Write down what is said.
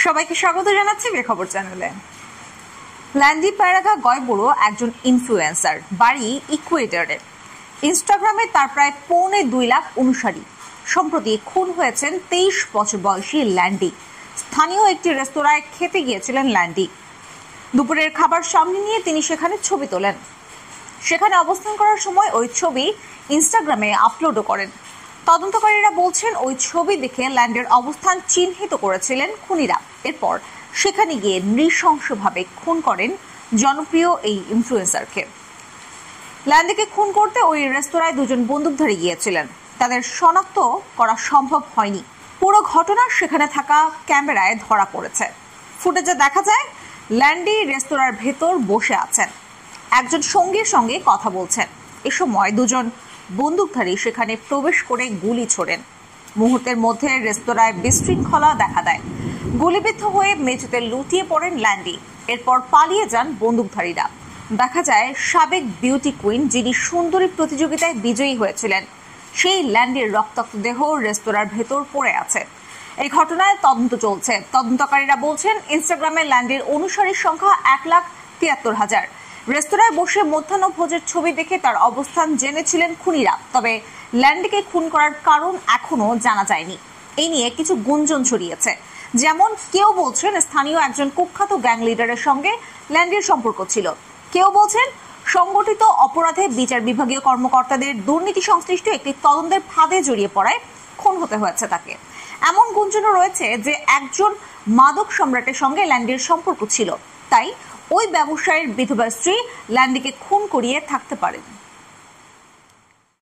সবাইকে স্বাগত জানাচ্ছি বেখবর চ্যানেলে। ল্যান্ডি প্যারাগা গয়বুড়ো একজন ইনফ্লুয়েন্সার, বাড়ি ইকুয়েডরে। ইনস্টাগ্রামে তার প্রায় 2.25 লাখ অনুসারী। সম্প্রতি খুন হয়েছেন 23 বছর বয়সী ল্যান্ডি। স্থানীয় একটি রেস্তোরাঁয় খেতে গিয়েছিলেন ল্যান্ডি। দুপুরের খাবার সামনে নিয়ে তিনি সেখানে ছবি তোলেন। সেখানে অবস্থান করার সময় ওই ছবি ইনস্টাগ্রামে আপলোডও করেন। তদন্তকারীরা বলছেন ওই ছবি দেখে ল্যান্ডের অবস্থান চিহ্নিত করেছিলেন খুনিরা। এরপর সেখানে গিয়ে নৃশংসভাবে খুন করেন জনপ্রিয় এই ইনফ্লুয়েন্সারকে। ল্যান্ডকে খুন করতে ওই রেস্তোরাঁয় দুজন বন্দুকধারী গিয়েছিলেন। তাদের শনাক্ত করা সম্ভব হয়নি। পুরো ঘটনা সেখানে থাকা ক্যামেরায় ধরা পড়েছে। ফুটেজে দেখা যায় ল্যান্ডি রেস্তোরাঁর ভেতর বসে আছেন, একজন সঙ্গীর সঙ্গে কথা বলছেন। এ সময় দুজন বন্দুকধারী সেখানে প্রবেশ করে গুলি ছোড়েন। মুহূর্তের মধ্যে রেস্তোরাঁয় বিশৃঙ্খলা দেখা দেয়। গুলিবিদ্ধ হয়ে মেঝেতে লুটিয়ে পড়েন ল্যান্ডি। এরপর পালিয়ে যান বন্দুকধারীরা। দেখা যায় সাবেক বিউটি কুইন, যিনি সুন্দরী প্রতিযোগিতায় বিজয়ী হয়েছিলেন, সেই ল্যান্ডির রক্তাক্ত দেহ রেস্তোরাঁর ভেতর পড়ে আছে। এই ঘটনায় তদন্ত চলছে। তদন্তকারীরা বলছেন ইনস্টাগ্রামে ল্যান্ডির অনুসারীর সংখ্যা 1,73,000। রেস্তোরাঁয় বসে মধ্যাহ্ন ভোজের ছবি দেখে তার অবস্থান জেনেছিলেন খুনিরা। তবে ল্যান্ডিকে খুন করার কারণ এখনো জানা যায়নি। এই নিয়ে কিছু গুঞ্জন ছড়িয়েছে। যেমন কেউ বলছেন স্থানীয় একজন কুখ্যাত গ্যাং লিডারের সঙ্গে ল্যান্ডির সম্পর্ক ছিল। কেউ বলছেন সংগঠিত অপরাধে বিচার বিভাগীয় কর্মকর্তাদের দুর্নীতি সংশ্লিষ্ট একটি তদন্তের ফাঁদে জড়িয়ে পড়ায় খুন হতে হয়েছে তাকে। এমন গুঞ্জনও রয়েছে যে একজন মাদক সম্রাটের সঙ্গে ল্যান্ডির সম্পর্ক ছিল, তাই ওই ব্যবসায়ীর বিধবা স্ত্রী ল্যান্ডিকে খুন করিয়ে থাকতে পারেন।